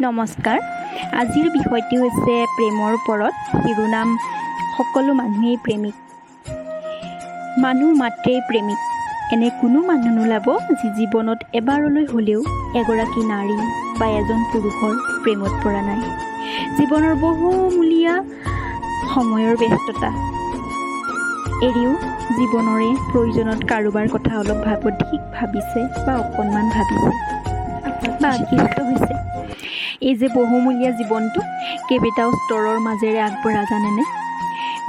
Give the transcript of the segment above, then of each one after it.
নমস্কাৰ। আজিৰ বিষয়টি হৈছে প্ৰেমৰ ওপৰত। শিৰোনাম: সকলো মানুহেই প্ৰেমিক। মানুহ মাত্ৰেই প্ৰেমিক। এনে কোনো মানুহ নোলাব যি জীৱনত এবাৰলৈ হ'লেও এগৰাকী নাৰী বা এজন পুৰুষৰ প্ৰেমত পৰা নাই। জীৱনৰ বহুমূলীয়া সময়ৰ ব্যস্ততা এৰিও জীৱনৰে প্ৰয়োজনত কাৰোবাৰ কথা অলপ অধিক ভাবিছে বা অকণমান ভাবিছে বা আকৃষ্ট হৈছে। এই যে বহুমূলীয়া জীৱনটো কেইবাটাও স্তৰৰ মাজেৰে আগবঢ়া জানেনে?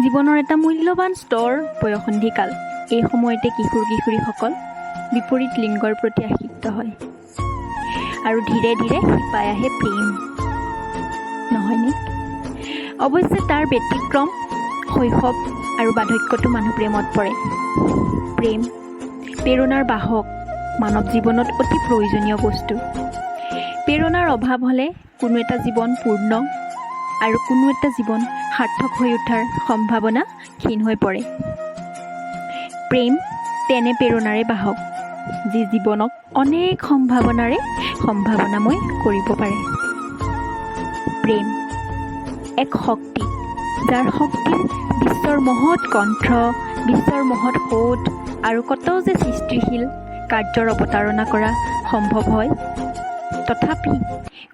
জীৱনৰ এটা মূল্যৱান স্তৰ বয়সন্ধিকাল। এই সময়তে কিশোৰ-কিশোৰীসকল বিপৰীত লিংগৰ প্ৰতি আসক্ত হয় আৰু ধীৰে ধীৰে শিপাই আহে প্ৰেম, নহয়নে? অৱশ্যে তাৰ ব্যতিক্ৰম শৈশৱ আৰু বাৰ্ধক্যতো মানুহ প্ৰেমত পৰে। প্ৰেম প্ৰেৰণাৰ বাহক, মানৱ জীৱনত অতি প্ৰয়োজনীয় বস্তু। প্ৰেৰণাৰ অভাৱ হ'লে কোনো এটা জীৱন পূৰ্ণ আৰু কোনো এটা জীৱন সাৰ্থক হৈ উঠাৰ সম্ভাৱনা ক্ষীণ হৈ পৰে। প্ৰেম তেনে প্ৰেৰণাৰে বাহক, যি জীৱনক অনেক সম্ভাৱনাময় কৰিব পাৰে। প্ৰেম এক শক্তি, যাৰ শক্তিৰ বিশ্বৰ মহৎ কণ্ঠ, বিশ্বৰ মহৎ সোঁত আৰু কত যে সৃষ্টিশীল কাৰ্যৰ অৱতাৰণা কৰা সম্ভৱ হয়। তথাপি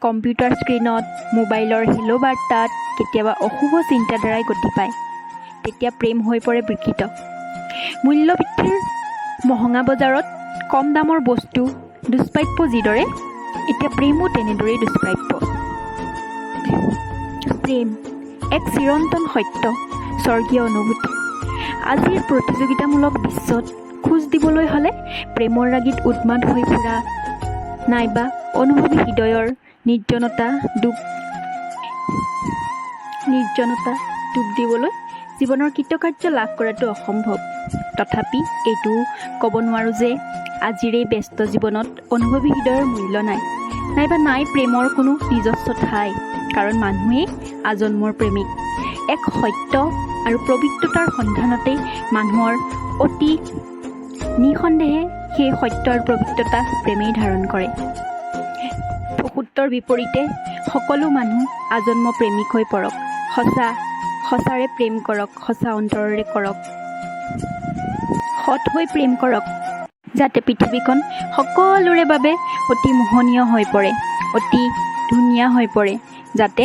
কম্পিউটাৰ স্ক্ৰীণত, মোবাইলৰ হেলো বাৰ্তাত কেতিয়াবা অশুভ চিন্তাধাৰাই গতি পায়। তেতিয়া প্ৰেম হৈ পৰে বিকৃত। মূল্যবৃদ্ধিৰ মহঙা বজাৰত কম দামৰ বস্তু দুষ্প্ৰাপ্য যিদৰে, এতিয়া প্ৰেমো তেনেদৰেই দুষ্প্ৰাপ্য। প্ৰেম এক চিৰন্তন সত্য, স্বৰ্গীয় অনুভূতি। আজিৰ প্ৰতিযোগিতামূলক বিশ্বত খোজ দিবলৈ হ'লে প্ৰেমৰ ৰাগীত উন্মাদ হৈ ফুৰা নাইবা অনুভৱী হৃদয়ৰ নিৰ্জনতা ডুব দিবলৈ জীৱনৰ কৃতকাৰ্য লাভ কৰাটো অসম্ভৱ। তথাপি এইটো ক'ব নোৱাৰোঁ যে আজিৰ এই ব্যস্ত জীৱনত অনুভৱী হৃদয়ৰ মূল্য নাই, নাইবা নাই প্ৰেমৰ কোনো নিজস্ব ঠাই। কাৰণ মানুহেই আজন্মৰ প্ৰেমিক। এক সত্য আৰু পবিত্ৰতাৰ সন্ধানতেই মানুহৰ অতি নিঃসন্দেহে সেই সত্য আৰু পবিত্ৰতা প্ৰেমেই ধাৰণ কৰে। প্ৰসূত্তৰ বিপৰীতে সকলো মানুহ আজন্ম প্ৰেমিক হৈ পৰক। সঁচাৰে প্ৰেম কৰক, সঁচা অন্তৰেৰে কৰক, সৎ হৈ প্ৰেম কৰক, যাতে পৃথিৱীখন সকলোৰে বাবে অতি মোহনীয় হৈ পৰে, অতি ধুনীয়া হৈ পৰে, যাতে